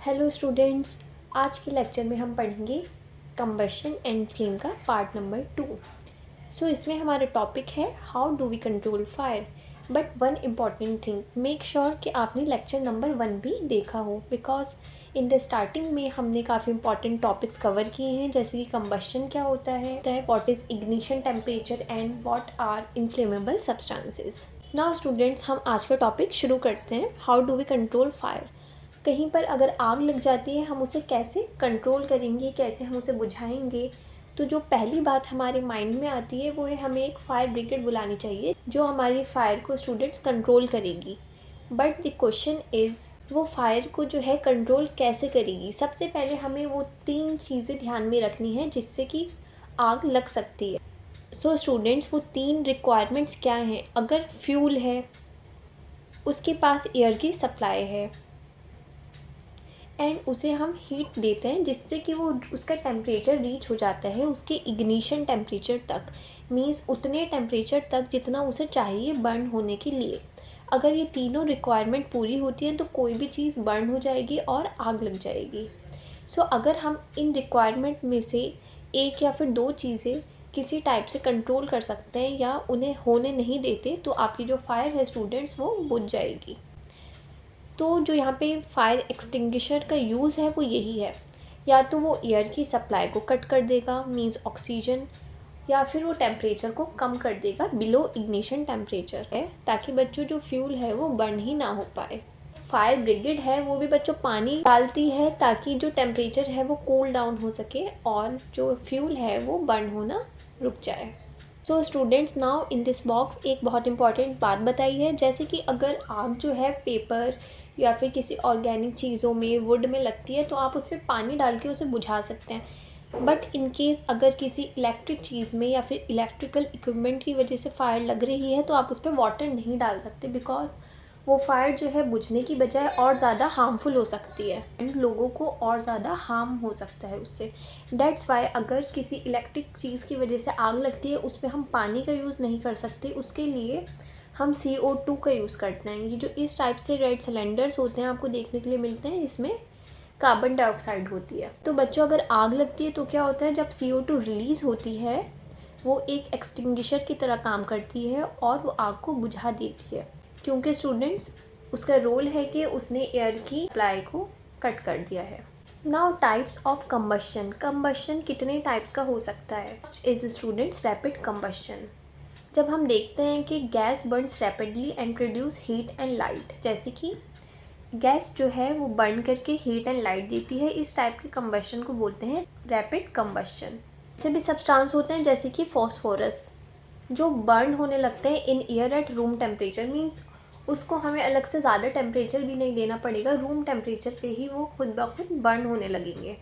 Hello students, आज के lecture में हम पढ़ेंगे कंबशन एंड फ्लेम का पार्ट नंबर 2। इसमें हमारा टॉपिक है how do we control fire. But one important thing, make sure कि आपने लेक्चर नंबर 1 भी देखा हो, बिकॉज इन द स्टार्टिंग में हमने काफ़ी इंपॉर्टेंट टॉपिक्स कवर किए हैं, जैसे कि कंबशन क्या होता है, what is ignition temperature and what are inflammable substances. Now students, हम आज का टॉपिक शुरू करते हैं, how do we control fire. कहीं पर अगर आग लग जाती है, हम उसे कैसे कंट्रोल करेंगे, कैसे हम उसे बुझाएंगे। तो जो पहली बात हमारे माइंड में आती है वो है हमें एक फायर ब्रिगेड बुलानी चाहिए जो हमारी फायर को स्टूडेंट्स कंट्रोल करेगी। बट द क्वेश्चन इज़, वो फायर को जो है कंट्रोल कैसे करेगी। सबसे पहले हमें वो 3 चीज़ें ध्यान में रखनी है जिससे कि आग लग सकती है। स्टूडेंट्स, वो 3 रिक्वायरमेंट्स क्या हैं। अगर फ्यूल है, उसके पास एयर की सप्लाई है एंड उसे हम हीट देते हैं जिससे कि वो उसका टेम्परेचर रीच हो जाता है उसके इग्निशन टेम्परेचर तक, मीन्स उतने टेम्परेचर तक जितना उसे चाहिए बर्न होने के लिए। अगर ये तीनों रिक्वायरमेंट पूरी होती है तो कोई भी चीज़ बर्न हो जाएगी और आग लग जाएगी। अगर हम इन रिक्वायरमेंट में से एक या फिर 2 चीज़ें किसी टाइप से कंट्रोल कर सकते हैं या उन्हें होने नहीं देते तो आपकी जो फायर है स्टूडेंट्स वो बुझ जाएगी। तो जो यहाँ पे फायर एक्सटिंग्विशर का यूज़ है वो यही है, या तो वो एयर की सप्लाई को कट कर देगा, मींस ऑक्सीजन, या फिर वो टेम्परेचर को कम कर देगा बिलो इग्निशन टेम्परेचर है, ताकि बच्चों जो फ्यूल है वो बर्न ही ना हो पाए। फायर ब्रिगेड है वो भी बच्चों पानी डालती है ताकि जो टेम्परेचर है वो कूल डाउन हो सके और जो फ्यूल है वो बर्न होना रुक जाए। Students, now in this box एक बहुत इंपॉर्टेंट बात बताई है, जैसे कि अगर आग जो है पेपर या फिर किसी ऑर्गेनिक चीज़ों में, वुड में लगती है तो आप उस पर पानी डाल के उसे बुझा सकते हैं। बट इन केस अगर किसी इलेक्ट्रिक चीज़ में या फिर इलेक्ट्रिकल इक्विपमेंट की वजह से फ़ायर लग रही है तो आप उस पर वाटर नहीं डाल सकते, बिकॉज वो फायर जो है बुझने की बजाय और ज़्यादा हार्मफुल हो सकती है एंड लोगों को और ज़्यादा हार्म हो सकता है उससे। डेट्स वाई अगर किसी इलेक्ट्रिक चीज़ की वजह से आग लगती है उस पर हम पानी का यूज़ नहीं कर सकते, उसके लिए हम CO2 का यूज़ करते हैं। ये जो इस टाइप से रेड सिलेंडर्स होते हैं आपको देखने के लिए मिलते हैं, इसमें कार्बन डाइऑक्साइड होती है। तो बच्चों, अगर आग लगती है तो क्या होता है, जब CO2 रिलीज़ होती है वो एक एक्सटिंग्विशर की तरह काम करती है और वो आग को बुझा देती है, क्योंकि स्टूडेंट्स उसका रोल है कि उसने एयर की सप्लाई को कट कर दिया है। Now types of combustion. Combustion कितने टाइप्स का हो सकता है। Is students rapid combustion. जब हम देखते हैं कि gas Burns rapidly and produce heat and light, जैसे कि गैस जो है वो बर्न करके हीट एंड लाइट देती है, इस टाइप के कंबशन को बोलते हैं रैपिड कंबशन। ऐसे भी सब्सटेंस होते हैं जैसे कि फॉस्फोरस, जो बर्न होने लगते हैं in air at room temperature, means उसको हमें अलग से ज़्यादा टेम्परेचर भी नहीं देना पड़ेगा, रूम टेम्परेचर पे ही वो खुद ब खुद बर्न होने लगेंगे।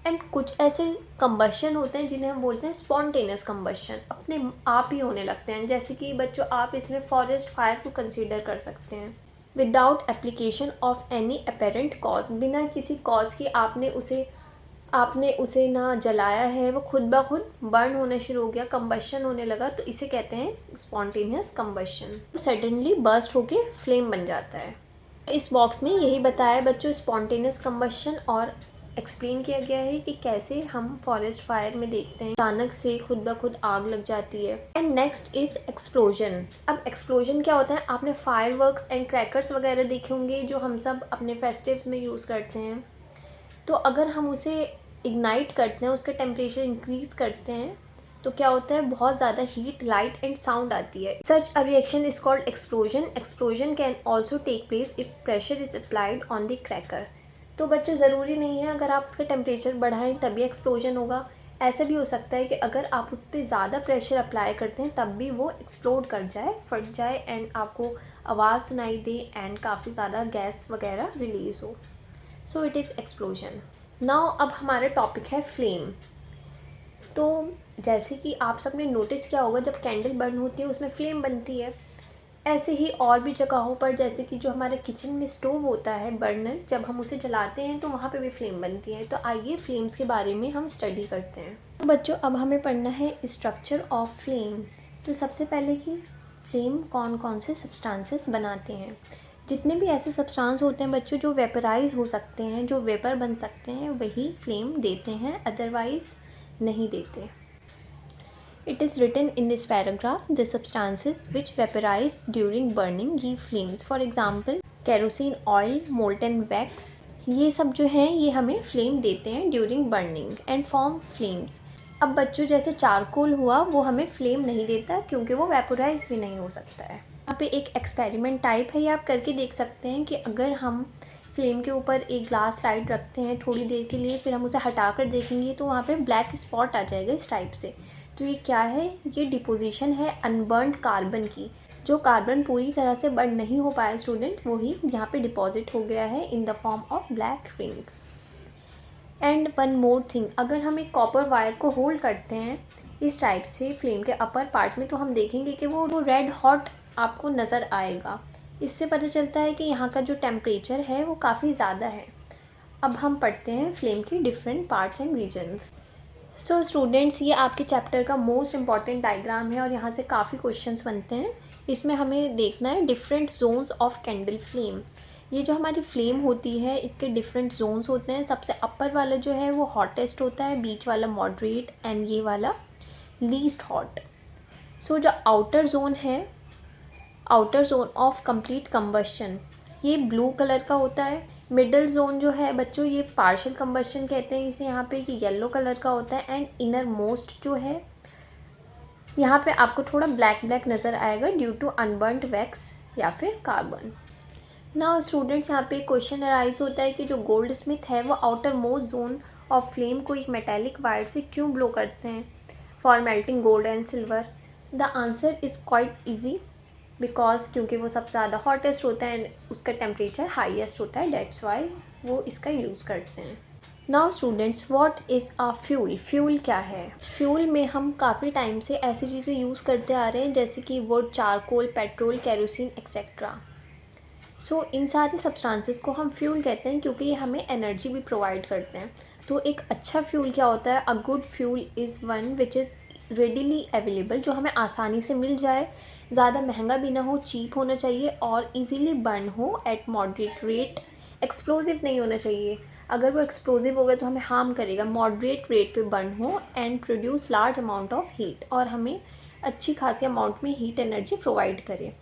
एंड कुछ ऐसे कंबशन होते हैं जिन्हें हम बोलते हैं स्पॉन्टेनियस कंबशन, अपने आप ही होने लगते हैं, जैसे कि बच्चों आप इसमें फॉरेस्ट फायर को कंसीडर कर सकते हैं। Without application of any apparent cause, बिना किसी कॉज की आपने उसे ना जलाया है, वो खुद ब खुद बर्न होना शुरू हो गया, कंबशन होने लगा, तो इसे कहते हैं स्पॉन्टेनियस कंबशन। सडनली बर्स्ट होके फ्लेम बन जाता है। इस बॉक्स में यही बताया है बच्चों स्पॉन्टेनियस कंबशन, और एक्सप्लेन किया गया है कि कैसे हम फॉरेस्ट फायर में देखते हैं अचानक से खुद ब खुद आग लग जाती है। And next is explosion. अब एक्सप्लोजन क्या होता है, आपने फायरवर्क्स एंड क्रैकर्स वगैरह देखे होंगे जो हम सब अपने फेस्टिव में यूज़ करते हैं। तो अगर हम उसे इग्नाइट करते हैं, उसका टेम्परेचर इंक्रीज़ करते हैं, तो क्या होता है, बहुत ज़्यादा हीट, लाइट एंड साउंड आती है। Such a reaction is called explosion. Explosion can also take place if pressure is applied on the cracker. तो बच्चों, ज़रूरी नहीं है अगर आप उसका टेम्परेचर बढ़ाएं तभी एक्सप्लोजन होगा। ऐसा भी हो सकता है कि अगर आप उस पर ज़्यादा प्रेशर अप्लाई करते हैं तब भी वो एक्सप्लोड कर जाए, फट जाए एंड आपको आवाज़ सुनाई दे एंड काफ़ी ज़्यादा गैस वगैरह रिलीज़ हो। So it is explosion. Now अब हमारा टॉपिक है फ्लेम। तो जैसे कि आप सब ने नोटिस किया होगा, जब कैंडल बर्न होती है उसमें फ्लेम बनती है। ऐसे ही और भी जगहों पर, जैसे कि जो हमारे किचन में स्टोव होता है बर्नर, जब हम उसे जलाते हैं तो वहाँ पे भी फ्लेम बनती है। तो आइए फ्लेम्स के बारे में हम स्टडी करते हैं। तो बच्चों, अब हमें पढ़ना है स्ट्रक्चर ऑफ फ्लेम। तो सबसे पहले कि फ्लेम कौन कौन से सब्सटेंसेस बनाते हैं। जितने भी ऐसे सब्सटेंस होते हैं बच्चों जो वेपराइज हो सकते हैं, जो वेपर बन सकते हैं, वही फ्लेम देते हैं, अदरवाइज नहीं देते। It is written in this paragraph, the substances which vaporize during burning give flames. For example, kerosene oil, molten wax, ये सब जो हैं ये हमें फ्लेम देते हैं during burning and form flames. अब बच्चों जैसे चारकोल हुआ वो हमें फ्लेम नहीं देता क्योंकि वो वेपोराइज भी नहीं हो सकता है। यहाँ पे एक एक्सपेरिमेंट टाइप है, ये आप करके देख सकते हैं कि अगर हम फ्लेम के ऊपर एक ग्लास लाइट रखते हैं थोड़ी देर के लिए, फिर हम उसे हटा कर देखेंगे तो वहाँ पे ब्लैक स्पॉट आ जाएगा इस टाइप से। तो ये क्या है, ये डिपोजिशन है अनबर्नड कार्बन की। जो कार्बन पूरी तरह से बर्न नहीं हो पाया स्टूडेंट, वही यहाँ पे डिपॉजिट हो गया है in the form of black ring. And one more thing, अगर हम एक कॉपर वायर को होल्ड करते हैं इस टाइप से फ्लेम के अपर पार्ट में, तो हम देखेंगे कि वो रेड हॉट आपको नज़र आएगा। इससे पता चलता है कि यहाँ का जो टेम्परेचर है वो काफ़ी ज़्यादा है। अब हम पढ़ते हैं फ्लेम की different parts and reasons. So students, ये आपके चैप्टर का मोस्ट इम्पॉर्टेंट डायग्राम है और यहाँ से काफ़ी क्वेश्चंस बनते हैं। इसमें हमें देखना है different zones of candle flame. ये जो हमारी फ्लेम होती है इसके डिफरेंट जोन्स होते हैं। सबसे अपर वाला जो है वो हॉटेस्ट होता है, बीच वाला मॉडरेट एंड ये वाला लीस्ट हॉट। सो जो आउटर जोन है, outer zone of complete combustion, ये ब्लू कलर का होता है। मिडल जोन जो है बच्चों ये पार्शियल कंबशन कहते हैं इसे यहाँ पे, कि येलो कलर का होता है। एंड इनर मोस्ट जो है यहाँ पे आपको थोड़ा ब्लैक ब्लैक नज़र आएगा ड्यू टू अनबर्न्ड वैक्स या फिर कार्बन। नाउ स्टूडेंट्स, यहाँ पे क्वेश्चन अराइज होता है कि जो गोल्ड स्मिथ है वो outer most zone of flame को एक मेटेलिक वायर से क्यों ब्लो करते हैं for melting gold and silver. The answer is quite easy, because क्योंकि वो सबसे ज़्यादा हॉटेस्ट होता है एंड उसका टेम्परेचर हाईएस्ट होता है, डेट्स वाई वो इसका यूज़ करते हैं। Now students, what is a fuel. Fuel क्या है। फ्यूल में हम काफ़ी टाइम से ऐसी चीज़ें यूज़ करते आ रहे हैं जैसे कि wood, charcoal, petrol, kerosene etcetera. So इन सारे सब्सटेंसेस को हम फ्यूल कहते हैं क्योंकि ये हमें एनर्जी भी प्रोवाइड करते हैं। तो एक अच्छा फ्यूल क्या होता है, a good fuel is one which is readily available, जो हमें आसानी से मिल जाए, ज़्यादा महंगा भी ना हो, चीप होना चाहिए और इजीली बर्न हो एट मॉडरेट रेट। एक्सप्लोजिव नहीं होना चाहिए, अगर वो एक्सप्लोजिव होगा तो हमें हार्म करेगा। मॉडरेट रेट पे बर्न हो and produce large amount of heat, और हमें अच्छी खासी अमाउंट में हीट एनर्जी प्रोवाइड करे।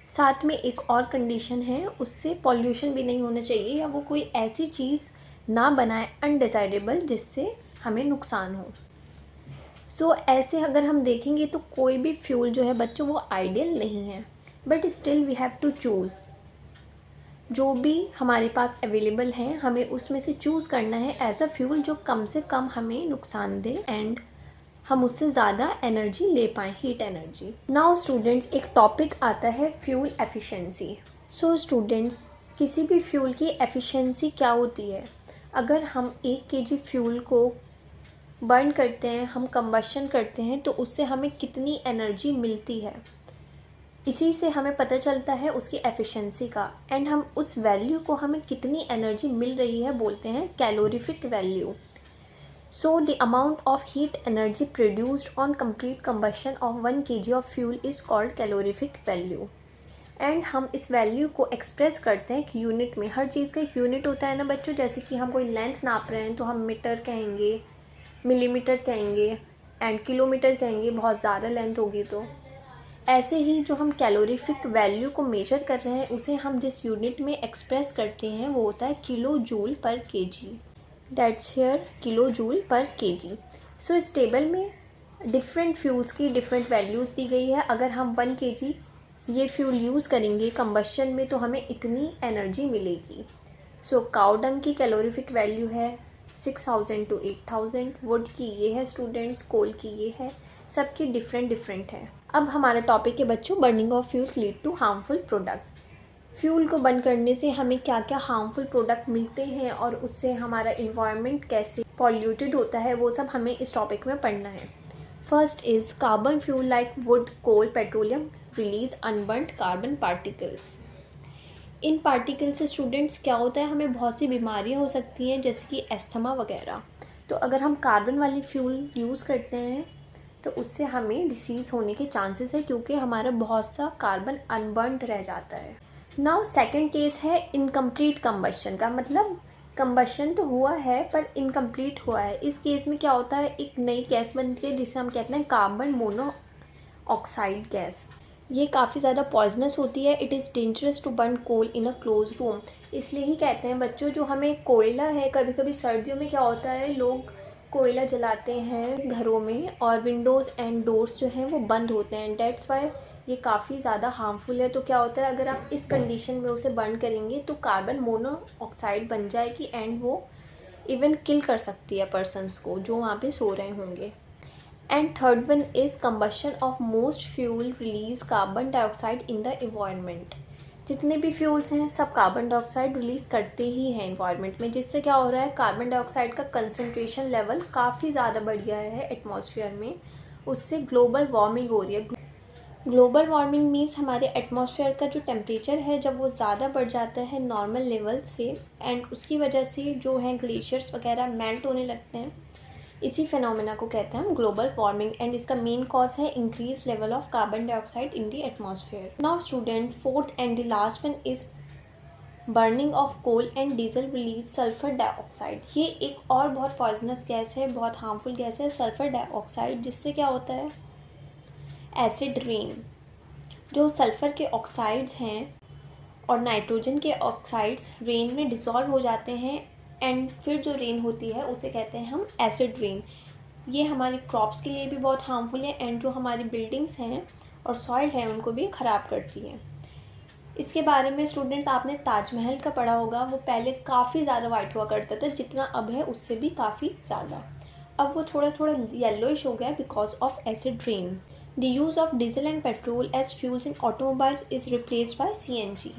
साथ में एक और कंडीशन है, उससे पॉल्यूशन भी नहीं होना चाहिए, या वो कोई ऐसी चीज़ ना बनाए अनडिज़ायरेबल जिससे हमें नुकसान हो। सो ऐसे अगर हम देखेंगे तो कोई भी फ्यूल जो है बच्चों वो आइडियल नहीं है, but still we have to choose. जो भी हमारे पास अवेलेबल है हमें उसमें से चूज़ करना है एज अ फ्यूल जो कम से कम हमें नुकसान दे एंड हम उससे ज़्यादा एनर्जी ले पाएँ, हीट एनर्जी। नाउ स्टूडेंट्स, एक टॉपिक आता है फ्यूल एफिशिएंसी। सो स्टूडेंट्स, किसी भी फ्यूल की एफिशिएंसी क्या होती है। अगर हम 1 kg फ्यूल को बर्न करते हैं, हम कंबशन करते हैं, तो उससे हमें कितनी एनर्जी मिलती है, इसी से हमें पता चलता है उसकी एफिशिएंसी का। एंड हम उस वैल्यू को हमें कितनी एनर्जी मिल रही है बोलते हैं calorific value. So the amount of heat energy produced on complete combustion of 1 kg of fuel is called calorific value. And हम इस वैल्यू को एक्सप्रेस करते हैं कि यूनिट में। हर चीज़ का एक यूनिट होता है ना बच्चों, जैसे कि हम कोई लेंथ नाप रहे हैं तो हम मीटर कहेंगे, मिलीमीटर कहेंगे एंड किलोमीटर कहेंगे, बहुत ज़्यादा लेंथ होगी तो। ऐसे ही जो हम कैलोरीफिक वैल्यू को मेजर कर रहे हैं उसे हम जिस यूनिट में एक्सप्रेस करते हैं वो होता है kilojoule per KG. That's here kilojoule per KG. So इस टेबल में डिफरेंट फ्यूल्स की डिफरेंट वैल्यूज़ दी गई है। अगर हम 1 kg ये फ्यूल यूज़ करेंगे कंबशन में तो हमें इतनी एनर्जी मिलेगी। सो काऊ डंग की कैलोरीफिक वैल्यू है 6000 to 8000, वुड की ये है स्टूडेंट्स, कोल की ये है, सबकी डिफरेंट है। अब हमारा टॉपिक है बच्चों, burning of fuels lead to harmful products. Fuel को बर्न करने से हमें क्या क्या हार्मफुल प्रोडक्ट मिलते हैं और उससे हमारा इन्वायरमेंट कैसे पॉल्यूटेड होता है, वो सब हमें इस टॉपिक में पढ़ना है। First is carbon fuel like wood, coal, petroleum release unburned carbon particles. इन पार्टिकल से स्टूडेंट्स क्या होता है, हमें बहुत सी बीमारियां हो सकती हैं जैसे कि एस्थमा वगैरह। तो अगर हम कार्बन वाली फ्यूल यूज़ करते हैं तो उससे हमें डिसीज़ होने के चांसेस है क्योंकि हमारा बहुत सा कार्बन अनबर्न्ड रह जाता है। नाउ सेकंड केस है इनकम्प्लीट कंबशन का, मतलब कंबशन तो हुआ है पर इनकम्प्लीट हुआ है। इस केस में क्या होता है, एक नई गैस बनती है जिसे हम कहते हैं कार्बन मोनोऑक्साइड गैस। ये काफ़ी ज़्यादा पॉइजनस होती है। It is dangerous to burn coal in a close room. इसलिए ही कहते हैं बच्चों, जो हमें कोयला है, कभी कभी सर्दियों में क्या होता है, लोग कोयला जलाते हैं घरों में और विंडोज़ एंड डोर्स जो हैं वो बंद होते हैं। डेट्स वाई ये काफ़ी ज़्यादा हार्मफुल है। तो क्या होता है, अगर आप इस कंडीशन में उसे बर्न करेंगे तो कार्बन मोनोऑक्साइड बन जाएगी एंड वो इवन किल कर सकती है पर्सनस को जो वहाँ पे सो रहे होंगे। And third one is combustion of most fuel release carbon dioxide in the environment. जितने भी फ्यूल्स हैं सब कार्बन डाइऑक्साइड रिलीज़ करते ही हैं एनवायरनमेंट में, जिससे क्या हो रहा है, कार्बन डाइऑक्साइड का कंसनट्रेशन लेवल काफ़ी ज़्यादा बढ़ गया है एटमॉस्फेयर में। उससे ग्लोबल वार्मिंग हो रही है। ग्लोबल वार्मिंग मीन्स हमारे एटमॉस्फेयर का जो टेम्परेचर है जब वो ज़्यादा बढ़ जाता है नॉर्मल लेवल से, एंड उसकी वजह से जो है ग्लेशियर्स वगैरह मेल्ट होने लगते हैं। इसी फिनोमेना को कहते हैं हम ग्लोबल वार्मिंग, एंड इसका मेन कॉज है increase level of carbon dioxide in the atmosphere. Now student, fourth and the last one is burning of coal and diesel release sulphur dioxide. ये एक और बहुत पॉइजनस गैस है, बहुत harmful gas है sulphur dioxide, जिससे क्या होता है, एसिड रेन। जो सल्फ़र के ऑक्साइड्स हैं और नाइट्रोजन के ऑक्साइड्स रेन में डिसॉल्व हो जाते हैं, एंड फिर जो रेन होती है उसे कहते हैं हम एसिड रेन। ये हमारी क्रॉप्स के लिए भी बहुत हार्मफुल है, एंड जो हमारी बिल्डिंग्स हैं और सॉइल है उनको भी ख़राब करती है। इसके बारे में स्टूडेंट्स आपने ताजमहल का पढ़ा होगा, वो पहले काफ़ी ज़्यादा वाइट हुआ करता था, जितना अब है उससे भी काफ़ी ज़्यादा। अब वो थोड़ा थोड़ा येलोइश हो गया because of acid rain. The use of diesel and petrol as fuels in automobiles is replaced by CNG.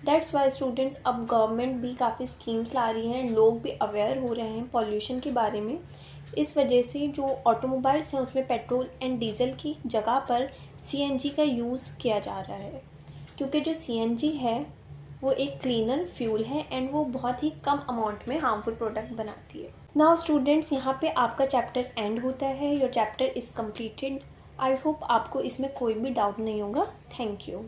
That's why students, अब गवर्नमेंट भी काफ़ी स्कीम्स ला रही हैं, लोग भी अवेयर हो रहे हैं पॉल्यूशन के बारे में। इस वजह से जो ऑटोमोबाइल्स हैं उसमें पेट्रोल एंड डीजल की जगह पर CNG का यूज़ किया जा रहा है, क्योंकि जो CNG है वो एक क्लीनर फ्यूल है एंड वो बहुत ही कम अमाउंट में हार्मफुल प्रोडक्ट बनाती है। नाउ स्टूडेंट्स, यहाँ पे आपका चैप्टर एंड होता है। Your chapter is completed. I hope आपको इसमें कोई भी डाउट नहीं होगा। Thank you.